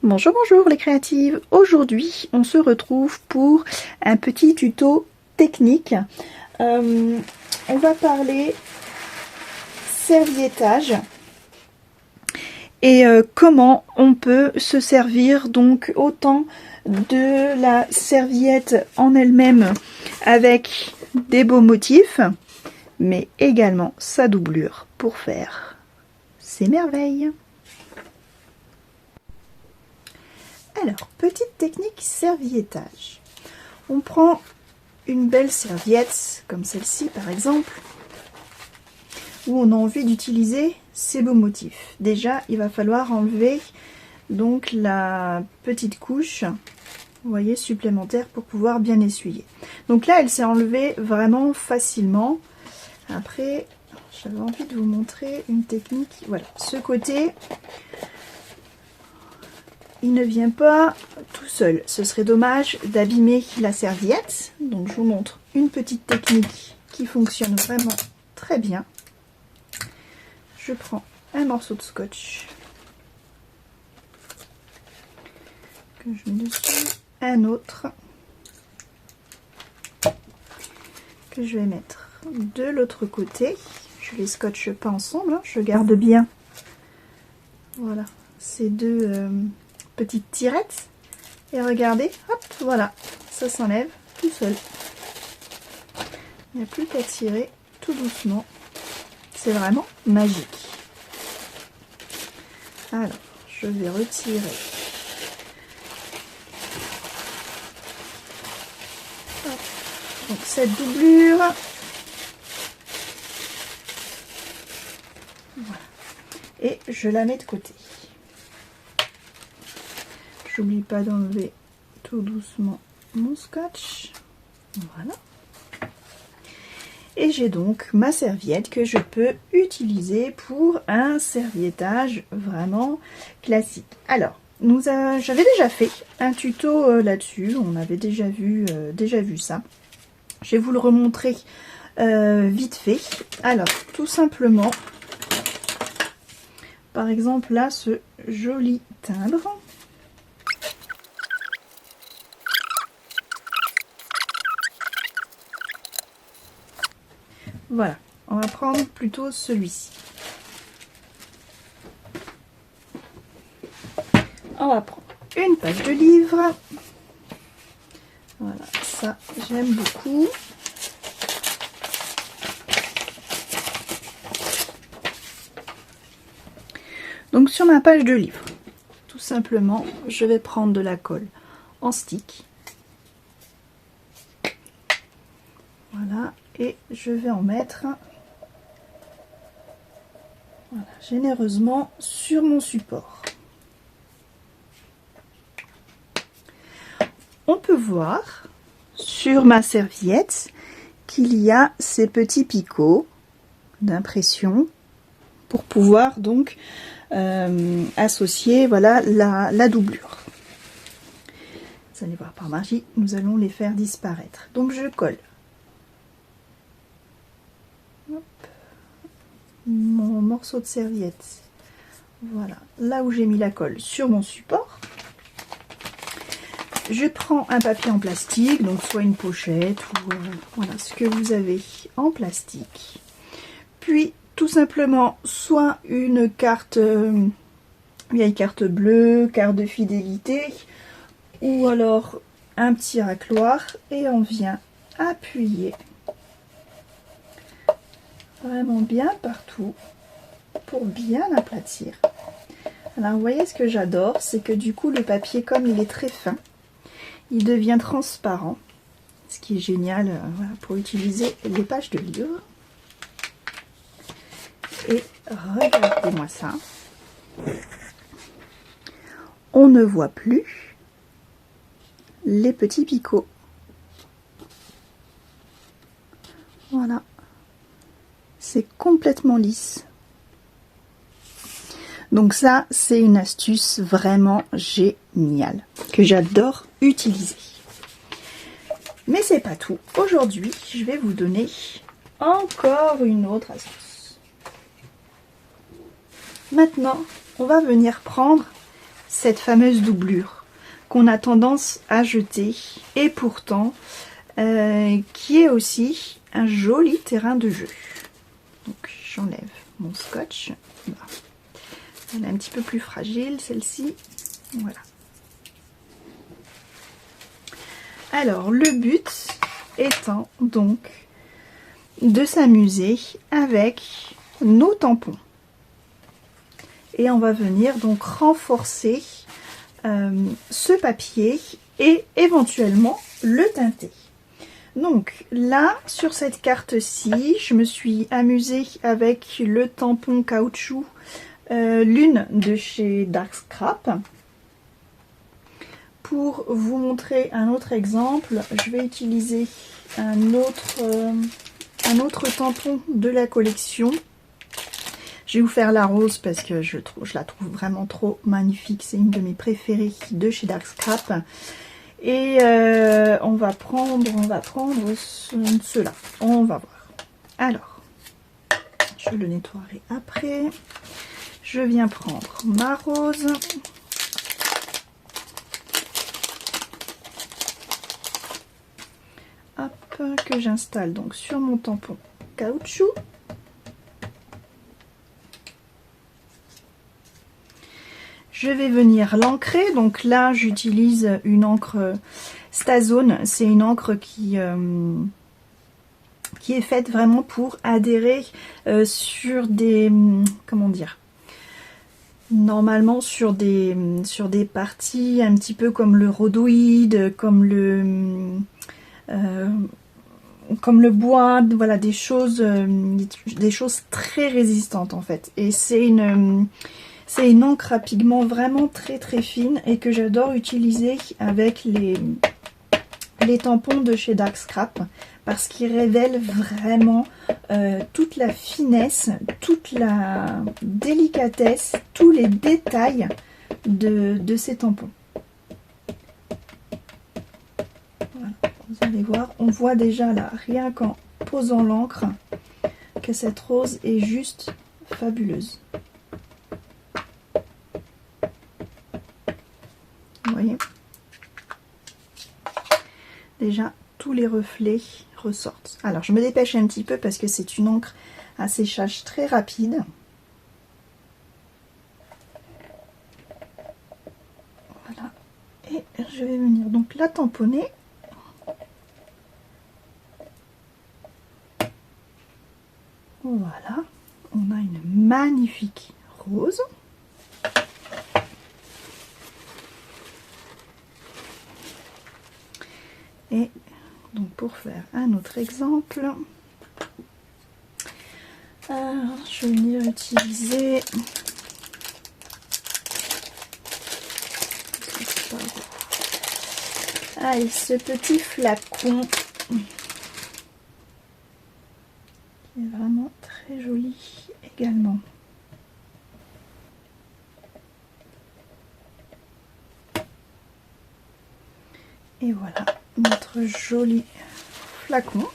Bonjour, bonjour les créatives. Aujourd'hui, on se retrouve pour un petit tuto technique. On va parler serviettage et comment on peut se servir donc autant de la serviette en elle-même avec des beaux motifs, mais également sa doublure pour faire ses merveilles. Alors, petite technique serviettage. On prend une belle serviette, comme celle-ci par exemple, où on a envie d'utiliser ces beaux motifs. Déjà, il va falloir enlever donc la petite couche, vous voyez, supplémentaire pour pouvoir bien essuyer. Donc là, elle s'est enlevée vraiment facilement. Après, j'avais envie de vous montrer une technique. Voilà, ce côté, il ne vient pas tout seul. Ce serait dommage d'abîmer la serviette. Donc je vous montre une petite technique qui fonctionne vraiment très bien. Je prends un morceau de scotch que je mets dessus, un autre que je vais mettre de l'autre côté. Je les scotche pas ensemble, hein. Je garde bien, voilà, ces deux petites tirettes, et regardez, hop, voilà, ça s'enlève tout seul. Il n'y a plus qu'à tirer tout doucement. C'est vraiment magique. Alors, je vais retirer donc cette doublure. Voilà. Et je la mets de côté. J'oublie pas d'enlever tout doucement mon scotch. Voilà. Et j'ai donc ma serviette que je peux utiliser pour un serviettage vraiment classique. Alors, j'avais déjà fait un tuto là-dessus. On avait déjà vu ça. Je vais vous le remontrer vite fait. Alors, tout simplement, par exemple là, ce joli timbre. Voilà, on va prendre plutôt celui-ci. On va prendre une page de livre. Voilà, ça j'aime beaucoup. Donc sur ma page de livre, tout simplement, je vais prendre de la colle en stick. Voilà. Et je vais en mettre, voilà, généreusement sur mon support. On peut voir sur ma serviette qu'il y a ces petits picots d'impression pour pouvoir donc associer, voilà, la doublure. Vous allez voir, par magie, nous allons les faire disparaître. Donc je colle mon morceau de serviette, voilà, là où j'ai mis la colle, sur mon support. Je prends un papier en plastique, donc soit une pochette ou voilà, ce que vous avez en plastique. Puis tout simplement soit une carte, vieille carte bleue, carte de fidélité, ou alors un petit racloir, et on vient appuyer vraiment bien partout pour bien aplatir. Alors vous voyez, ce que j'adore, c'est que du coup le papier, comme il est très fin, il devient transparent, ce qui est génial voilà, pour utiliser les pages de livres. Et regardez-moi ça, on ne voit plus les petits picots. Voilà. C'est complètement lisse. Donc ça, c'est une astuce vraiment géniale que j'adore utiliser. Mais c'est pas tout. Aujourd'hui, je vais vous donner encore une autre astuce. Maintenant, on va venir prendre cette fameuse doublure qu'on a tendance à jeter et pourtant qui est aussi un joli terrain de jeu. Donc j'enlève mon scotch. Voilà. Elle est un petit peu plus fragile celle-ci. Voilà. Alors le but étant donc de s'amuser avec nos tampons. Et on va venir donc renforcer ce papier et éventuellement le teinter. Donc là, sur cette carte-ci, je me suis amusée avec le tampon caoutchouc Lune de chez Dark Scrap. Pour vous montrer un autre exemple, je vais utiliser un autre tampon de la collection. Je vais vous faire la rose parce que je la trouve vraiment trop magnifique. C'est une de mes préférées de chez Dark Scrap. Et on va prendre ceux-là. On va voir. Alors, je le nettoierai après. Je viens prendre ma rose. Hop, que j'installe donc sur mon tampon caoutchouc. Je vais venir l'ancrer. Donc là, j'utilise une encre Stazone. C'est une encre qui est faite vraiment pour adhérer sur des... comment dire ? Normalement sur des parties un petit peu comme le rhodoïde, comme le bois, voilà, des choses très résistantes en fait. Et c'est une encre à pigment vraiment très très fine et que j'adore utiliser avec les tampons de chez Dark Scrap parce qu'ils révèlent vraiment toute la finesse, toute la délicatesse, tous les détails de ces tampons. Voilà, vous allez voir, on voit déjà là, rien qu'en posant l'encre, que cette rose est juste fabuleuse. Vous voyez, déjà tous les reflets ressortent. Alors je me dépêche un petit peu parce que c'est une encre à séchage très rapide. Voilà, et je vais venir donc la tamponner. Voilà, on a une magnifique rose. Et donc pour faire un autre exemple, je vais venir utiliser ce petit flacon qui est vraiment très joli également. Et voilà notre joli flacon.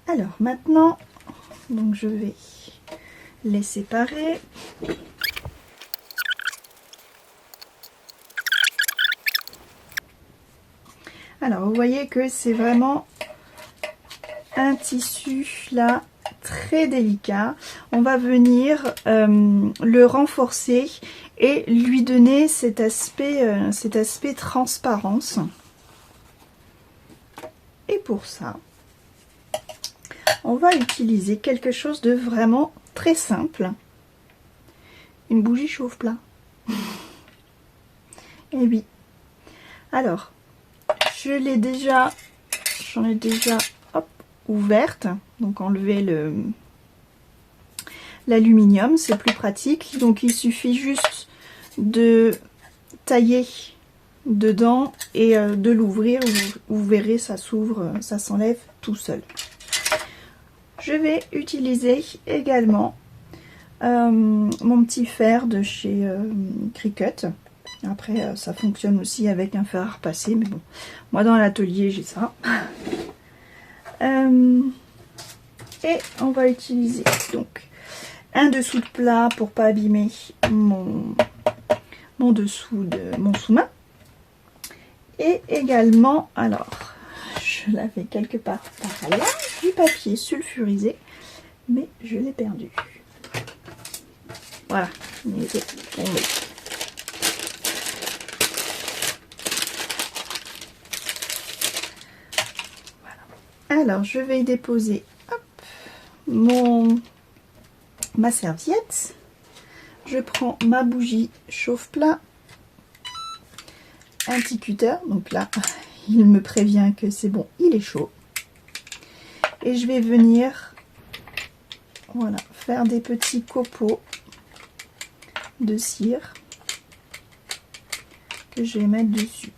Alors maintenant, donc je vais les séparer. Alors vous voyez que c'est vraiment un tissu là très délicat. On va venir le renforcer et lui donner cet aspect transparence. Et pour ça, on va utiliser quelque chose de vraiment très simple. Une bougie chauffe-plat. Et oui. Alors, j'en ai déjà ouverte. Donc enlever l'aluminium, c'est plus pratique. Donc il suffit juste de tailler dedans et de l'ouvrir. Vous verrez, ça s'ouvre, ça s'enlève tout seul. Je vais utiliser également mon petit fer de chez Cricut. Après, ça fonctionne aussi avec un fer à repasser, mais bon, moi dans l'atelier j'ai ça. Et on va utiliser donc un dessous de plat pour pas abîmer mon dessous de mon sous-main. Et également, alors, je l'avais quelque part par là, du papier sulfurisé, mais je l'ai perdu. Voilà, il était tombé. Voilà. Alors, je vais y déposer hop, ma serviette. Je prends ma bougie chauffe-plat, un petit cutter, donc là, il me prévient que c'est bon, il est chaud. Et je vais venir, voilà, faire des petits copeaux de cire que je vais mettre dessus.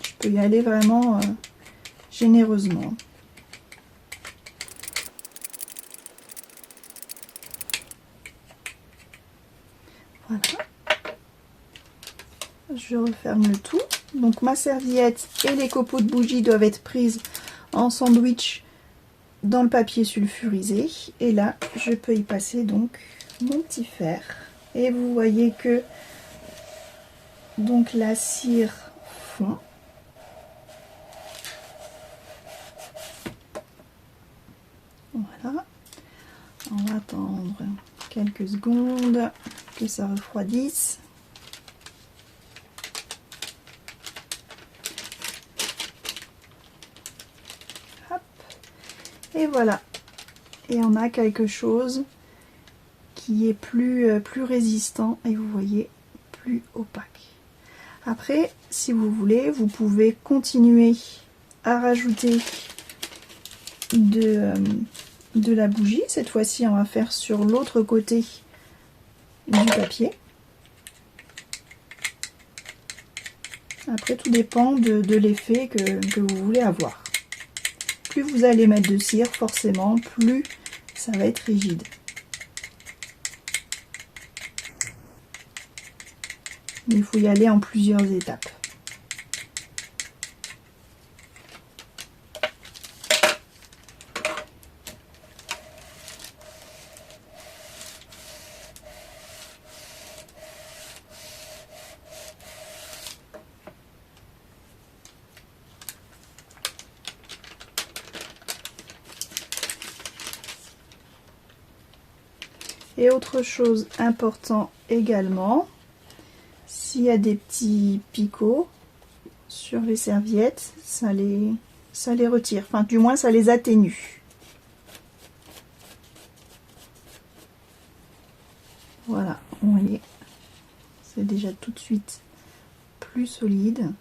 Je peux y aller vraiment généreusement. Voilà. Je referme le tout. Donc ma serviette et les copeaux de bougie doivent être prises en sandwich dans le papier sulfurisé. Et là, je peux y passer donc mon petit fer. Et vous voyez que donc la cire fond. Voilà. On va attendre quelques secondes que ça refroidisse. Hop. Et voilà. Et on a quelque chose qui est plus résistant et vous voyez, plus opaque. Après, si vous voulez, vous pouvez continuer à rajouter de la bougie. Cette fois-ci, on va faire sur l'autre côté du papier. Après, tout dépend de l'effet que vous voulez avoir. Plus vous allez mettre de cire, forcément, plus ça va être rigide. Il faut y aller en plusieurs étapes. Et autre chose important également, s'il y a des petits picots sur les serviettes, ça les retire, enfin du moins ça les atténue. Voilà, vous voyez, c'est déjà tout de suite plus solide.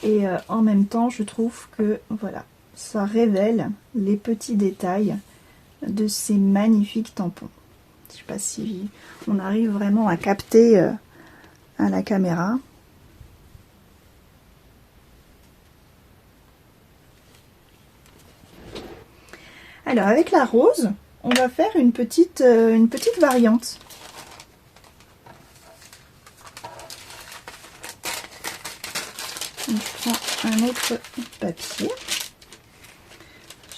Et en même temps, je trouve que voilà, ça révèle les petits détails de ces magnifiques tampons. Je ne sais pas si on arrive vraiment à capter à la caméra. Alors avec la rose, on va faire une petite variante. Donc, je prends un autre papier.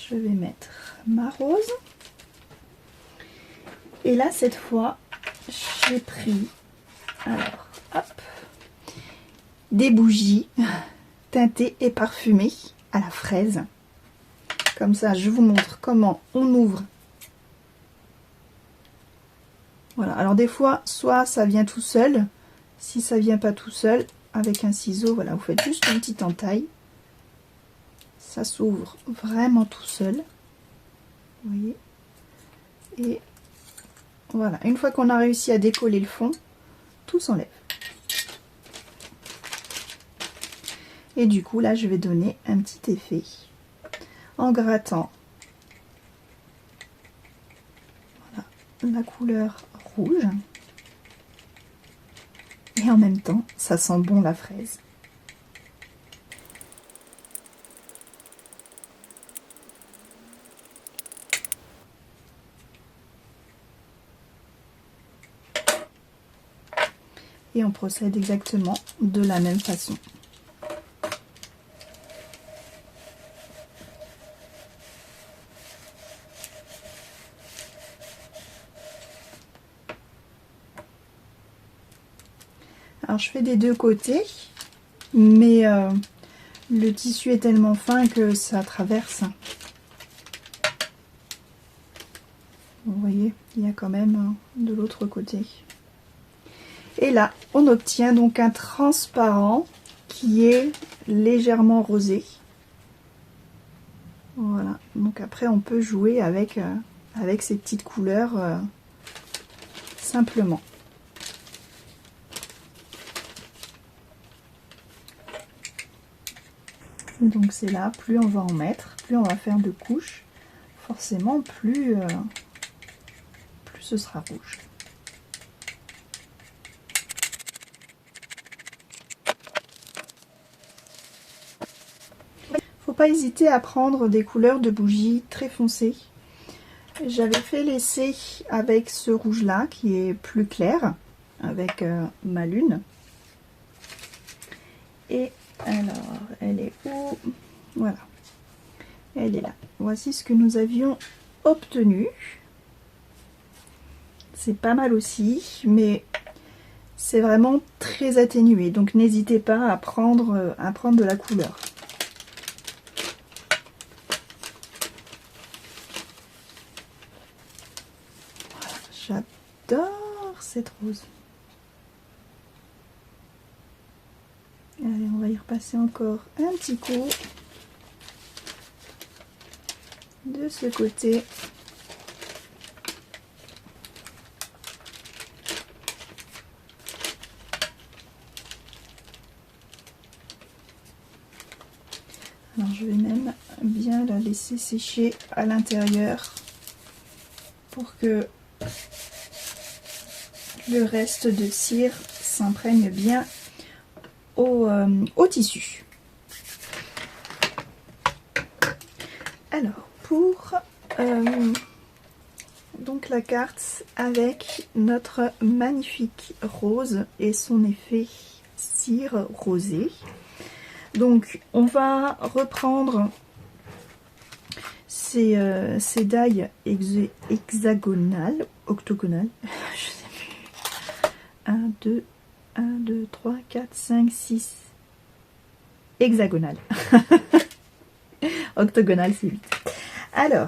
Je vais mettre ma rose. Et là, cette fois, j'ai pris, alors, hop, des bougies teintées et parfumées à la fraise. Comme ça, je vous montre comment on ouvre. Voilà, alors des fois, soit ça vient tout seul. Si ça vient pas tout seul, avec un ciseau, voilà, vous faites juste une petite entaille. Ça s'ouvre vraiment tout seul. Vous voyez. Et voilà, une fois qu'on a réussi à décoller le fond, tout s'enlève. Et du coup, là, je vais donner un petit effet en grattant voilà, la couleur rouge. Et en même temps, ça sent bon la fraise. Et on procède exactement de la même façon. Alors je fais des deux côtés, mais le tissu est tellement fin que ça traverse. Vous voyez, il y a quand même de l'autre côté. Et là, on obtient donc un transparent qui est légèrement rosé. Voilà, donc après on peut jouer avec, avec ces petites couleurs simplement. Donc c'est là, plus on va en mettre, plus on va faire de couches, forcément plus ce sera rouge. Faut pas hésiter à prendre des couleurs de bougies très foncées. J'avais fait l'essai avec ce rouge là qui est plus clair, avec ma lune. Et alors, elle est où? Voilà, elle est là. Voici ce que nous avions obtenu. C'est pas mal aussi, mais c'est vraiment très atténué. Donc n'hésitez pas à prendre de la couleur. Voilà, j'adore cette rose. Allez, on va y repasser encore un petit coup. De ce côté. Alors je vais même bien la laisser sécher à l'intérieur pour que le reste de cire s'imprègne bien au tissu. Alors pour donc la carte avec notre magnifique rose et son effet cire rosée. Donc on va reprendre ces dailles hexagonales, octogonales, je sais plus, 1, 2, 3, 4, 5, 6, hexagonales, octogonales c'est 8. Alors,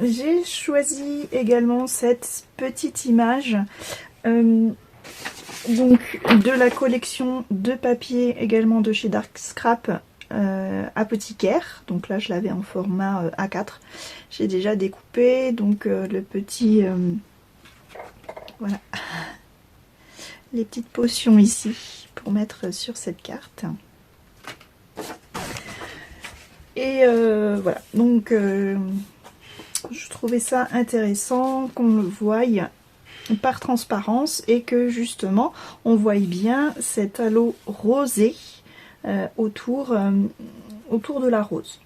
j'ai choisi également cette petite image donc de la collection de papier également de chez Dark Scrap Apothicaire. Donc là je l'avais en format A4. J'ai déjà découpé donc le petit voilà, les petites potions ici pour mettre sur cette carte. Et voilà, donc je trouvais ça intéressant qu'on le voie par transparence et que justement on voit bien cet halo rosé autour de la rose.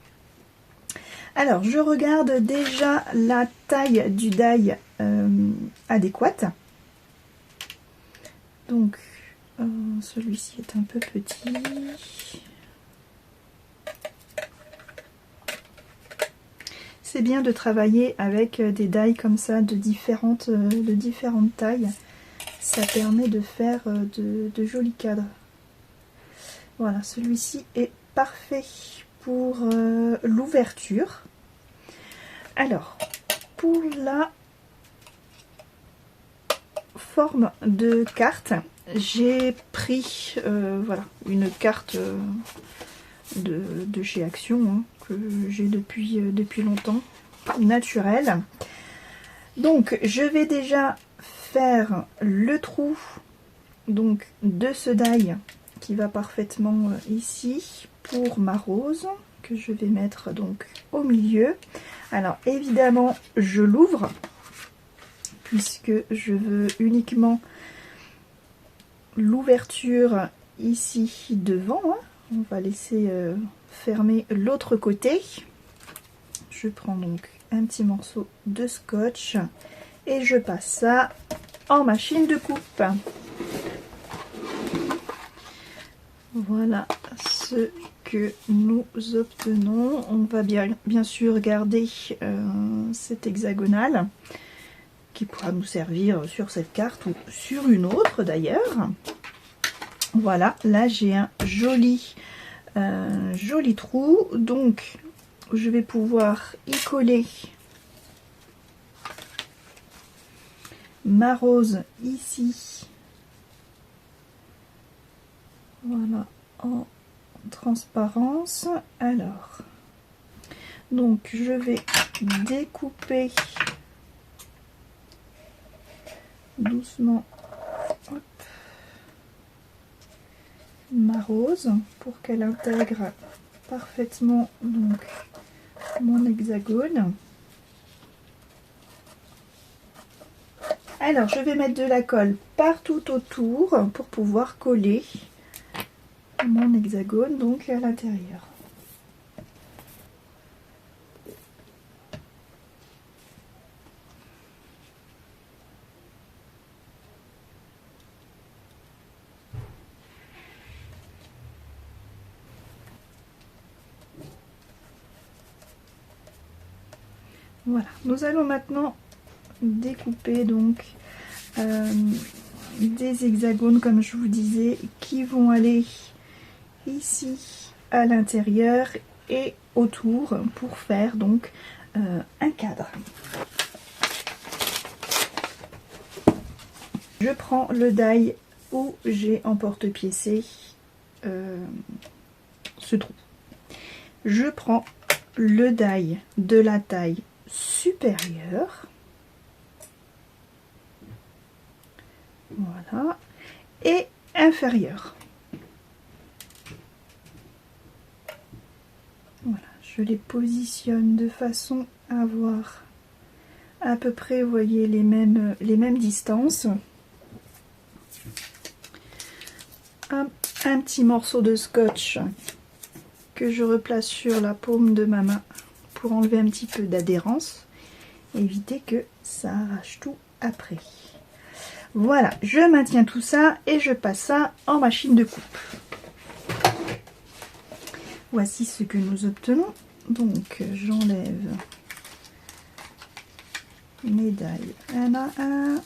Alors je regarde déjà la taille du die adéquate. Donc celui-ci est un peu petit. C'est bien de travailler avec des dies comme ça de différentes tailles. Ça permet de faire de jolis cadres. Voilà, celui-ci est parfait pour l'ouverture. Alors, pour la forme de carte, j'ai pris voilà, une carte de chez Action, hein, que j'ai depuis longtemps, naturelle. Donc je vais déjà faire le trou donc de ce die qui va parfaitement ici pour ma rose que je vais mettre donc au milieu. Alors évidemment je l'ouvre puisque je veux uniquement l'ouverture ici devant, hein. On va laisser fermer l'autre côté. Je prends donc un petit morceau de scotch et je passe ça en machine de coupe. Voilà ce que nous obtenons. On va bien sûr garder cette hexagonale qui pourra nous servir sur cette carte ou sur une autre d'ailleurs. Voilà, là j'ai un joli trou, donc je vais pouvoir y coller ma rose ici. Voilà, en transparence. Alors, donc je vais découper doucement, hop, ma rose pour qu'elle intègre parfaitement donc mon hexagone. Alors je vais mettre de la colle partout autour pour pouvoir coller mon hexagone donc à l'intérieur. Voilà, nous allons maintenant découper donc des hexagones comme je vous disais qui vont aller ici à l'intérieur et autour pour faire donc un cadre. Je prends le die où j'ai emporte-piécé ce trou. Je prends le die de la taille supérieure. Voilà. Et inférieure. Voilà. Je les positionne de façon à avoir à peu près, vous voyez, les mêmes distances. Un petit morceau de scotch que je replace sur la paume de ma main pour enlever un petit peu d'adhérence, éviter que ça arrache tout après. Voilà, je maintiens tout ça et je passe ça en machine de coupe. Voici ce que nous obtenons. Donc j'enlève mes die un à un,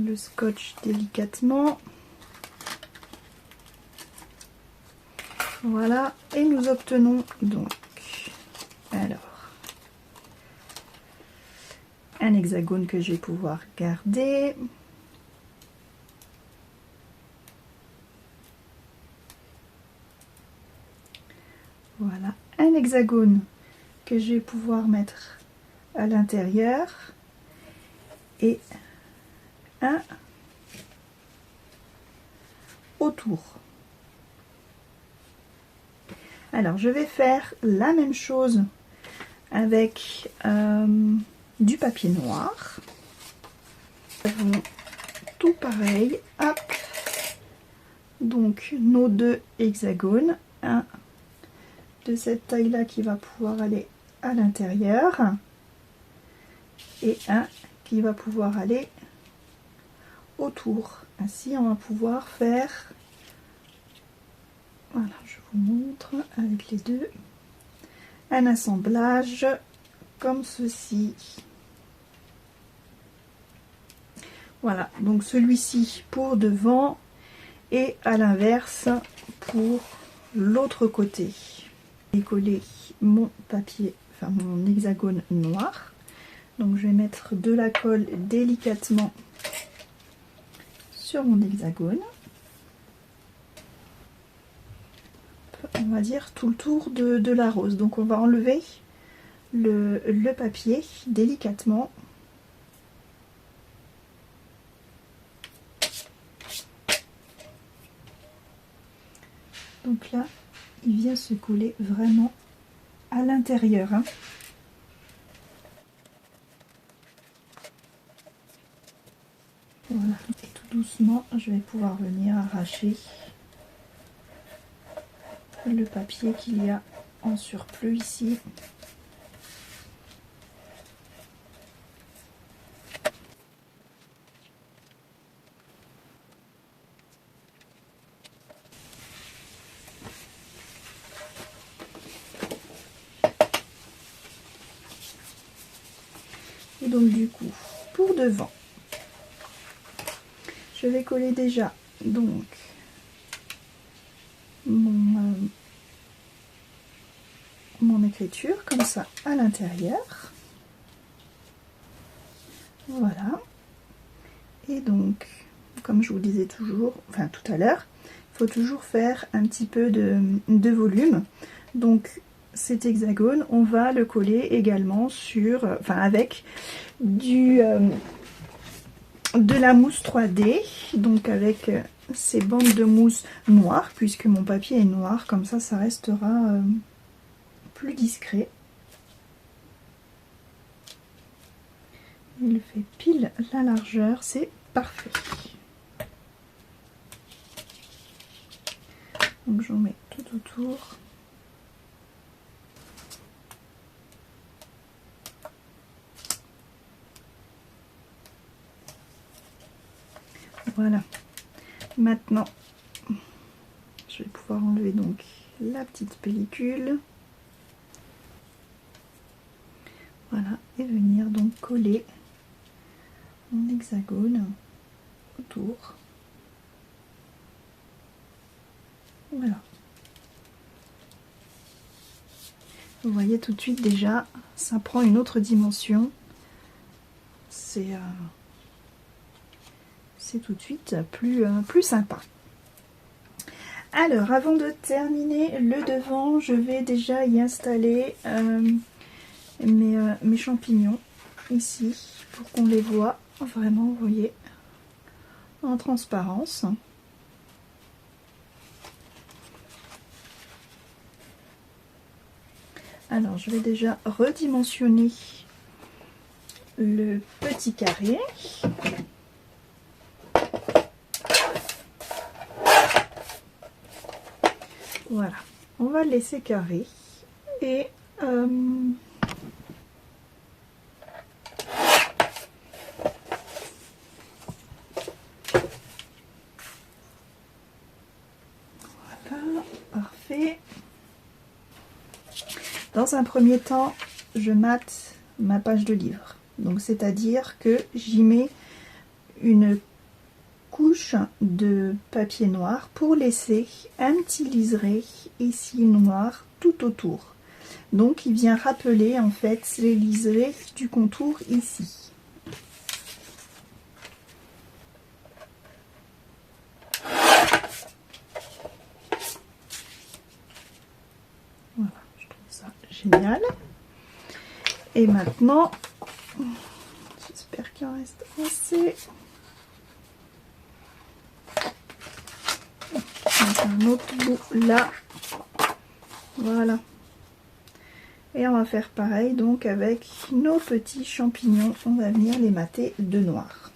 le scotch délicatement. Voilà, et nous obtenons donc alors un hexagone que je vais pouvoir garder. Voilà, un hexagone que je vais pouvoir mettre à l'intérieur et un autour. Alors je vais faire la même chose avec du papier noir. Tout pareil, hop. Donc nos deux hexagones, un de cette taille là qui va pouvoir aller à l'intérieur et un qui va pouvoir aller autour. Ainsi on va pouvoir faire, voilà, je vous montre avec les deux, un assemblage comme ceci. Voilà, donc celui-ci pour devant et à l'inverse pour l'autre côté. J'ai collé mon papier, enfin mon hexagone noir. Donc je vais mettre de la colle délicatement sur mon hexagone. On va dire tout le tour de la rose. Donc on va enlever le papier délicatement. Donc là, il vient se coller vraiment à l'intérieur. Hein. Voilà, et tout doucement, je vais pouvoir venir arracher le papier qu'il y a en surplus ici. Et donc du coup, pour devant, je vais coller déjà donc mon écriture comme ça à l'intérieur. Voilà. Et donc, comme je vous disais toujours, enfin tout à l'heure, il faut toujours faire un petit peu de volume. Donc cet hexagone, on va le coller également sur, enfin avec de la mousse 3D, donc avec ces bandes de mousse noires, puisque mon papier est noir, comme ça restera plus discret. Il fait pile la largeur, c'est parfait. Donc j'en mets tout autour. Voilà. Maintenant, je vais pouvoir enlever donc la petite pellicule. Voilà, et venir donc coller mon hexagone autour. Voilà. Vous voyez tout de suite déjà, ça prend une autre dimension. C'est tout de suite plus sympa. Alors, avant de terminer le devant, je vais déjà y installer mes champignons ici, pour qu'on les voit vraiment, vous voyez, en transparence. Alors, je vais déjà redimensionner le petit carré. Voilà, on va le laisser carré et voilà, parfait. Dans un premier temps, je mate ma page de livre, donc c'est-à-dire que j'y mets une couche de papier noir pour laisser un petit liseré ici noir tout autour. Donc il vient rappeler en fait les liserés du contour ici. Voilà, je trouve ça génial. Et maintenant, j'espère qu'il en reste assez. Un autre bout là, voilà, et on va faire pareil donc avec nos petits champignons, on va venir les mater de noir.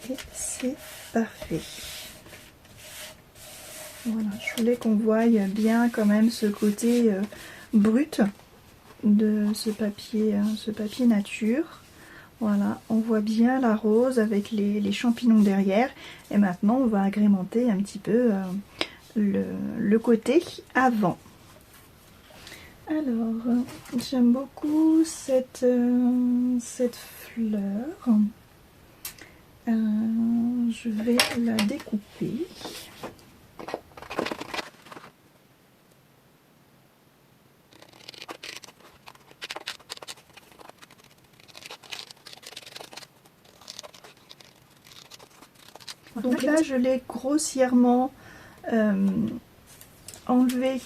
Et c'est parfait. Voilà, je voulais qu'on voie bien quand même ce côté brut de ce papier nature. Voilà, on voit bien la rose avec les champignons derrière. Et maintenant, on va agrémenter un petit peu le côté avant. Alors, j'aime beaucoup cette fleur. Je vais la découper. Donc là, je l'ai grossièrement enlevé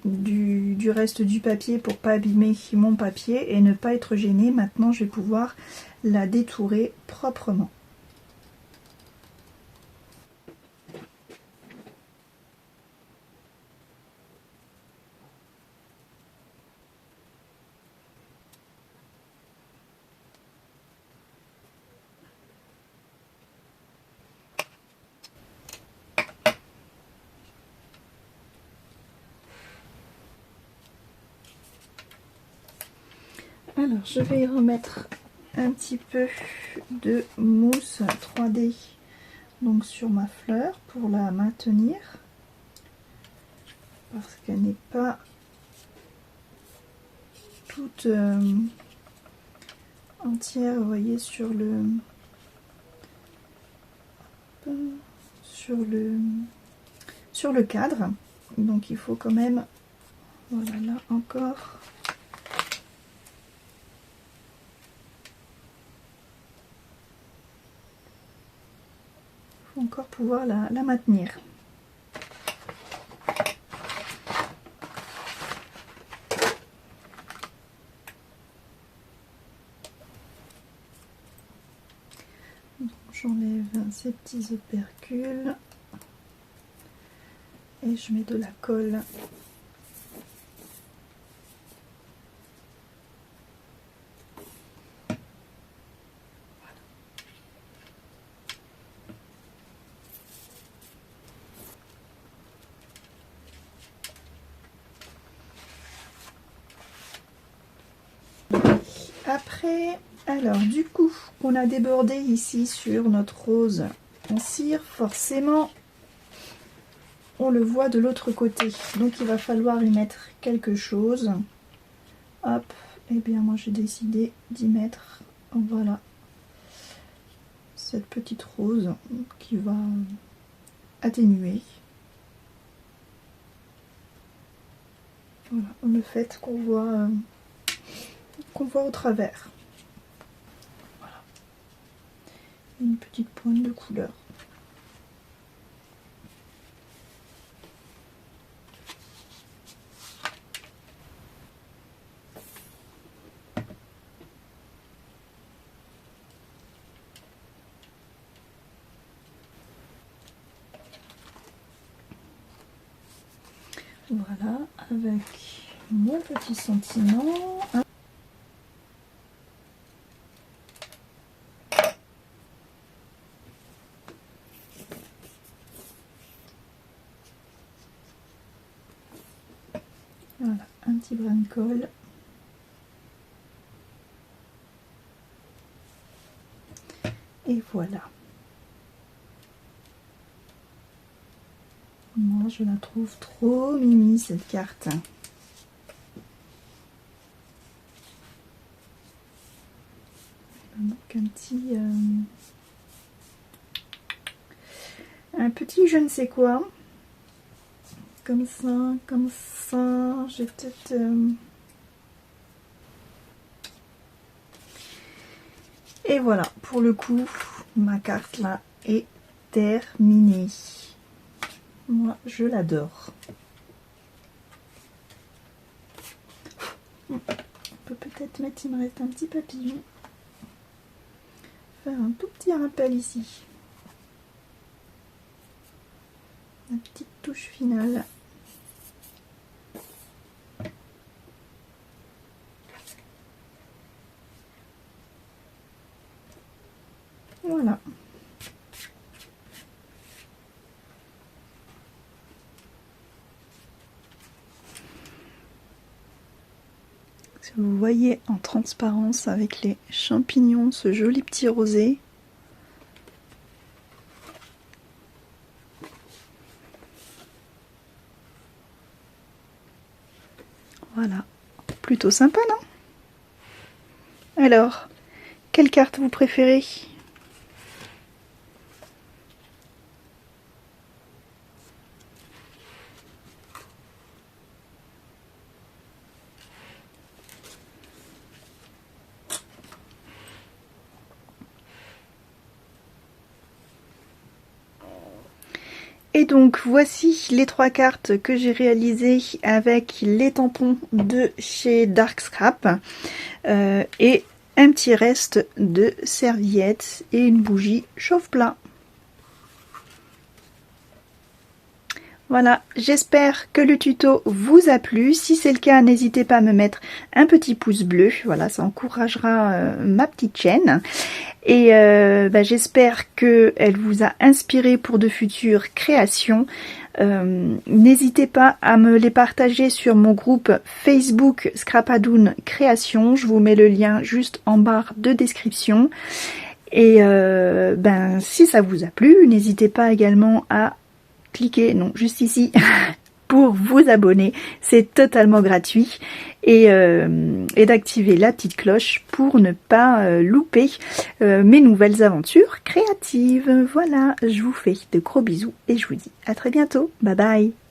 du reste du papier pour pas abîmer mon papier et ne pas être gênée. Maintenant, je vais pouvoir la détourer proprement. Alors, je vais y remettre un petit peu de mousse 3D donc sur ma fleur pour la maintenir parce qu'elle n'est pas toute entière, vous voyez, sur le cadre. Donc il faut quand même, voilà, là encore, encore pouvoir la maintenir. J'enlève ces petits opercules et je mets de la colle. Après, alors du coup, on a débordé ici sur notre rose en cire, forcément, on le voit de l'autre côté. Donc il va falloir y mettre quelque chose. Hop, et bien moi j'ai décidé d'y mettre, voilà, cette petite rose qui va atténuer. Voilà, le fait qu'on voit au travers. Voilà. Une petite pointe de couleur. Voilà, avec mon petit sentiment. Voilà, un petit brin de colle. Et voilà. Moi, je la trouve trop mimi, cette carte. Donc, un petit je ne sais quoi. Comme ça. J'ai peut-être... Et voilà, pour le coup, ma carte là est terminée. Moi, je l'adore. On peut peut-être mettre, il me reste un petit papillon. Faire un tout petit rappel ici. La petite touche finale. Voilà. Si vous voyez en transparence avec les champignons ce joli petit rosé. Voilà. Plutôt sympa, non? Alors, quelle carte vous préférez? Et donc voici les 3 cartes que j'ai réalisées avec les tampons de chez Dark Scrap et un petit reste de serviettes et une bougie chauffe-plat. Voilà, j'espère que le tuto vous a plu. Si c'est le cas, n'hésitez pas à me mettre un petit pouce bleu. Voilà, ça encouragera ma petite chaîne. Et j'espère qu'elle vous a inspiré pour de futures créations. N'hésitez pas à me les partager sur mon groupe Facebook Scrapadoun Création. Je vous mets le lien juste en barre de description. Et si ça vous a plu, n'hésitez pas également à cliquer, non, juste ici, pour vous abonner. C'est totalement gratuit. Et d'activer la petite cloche pour ne pas louper mes nouvelles aventures créatives. Voilà, je vous fais de gros bisous et je vous dis à très bientôt. Bye bye.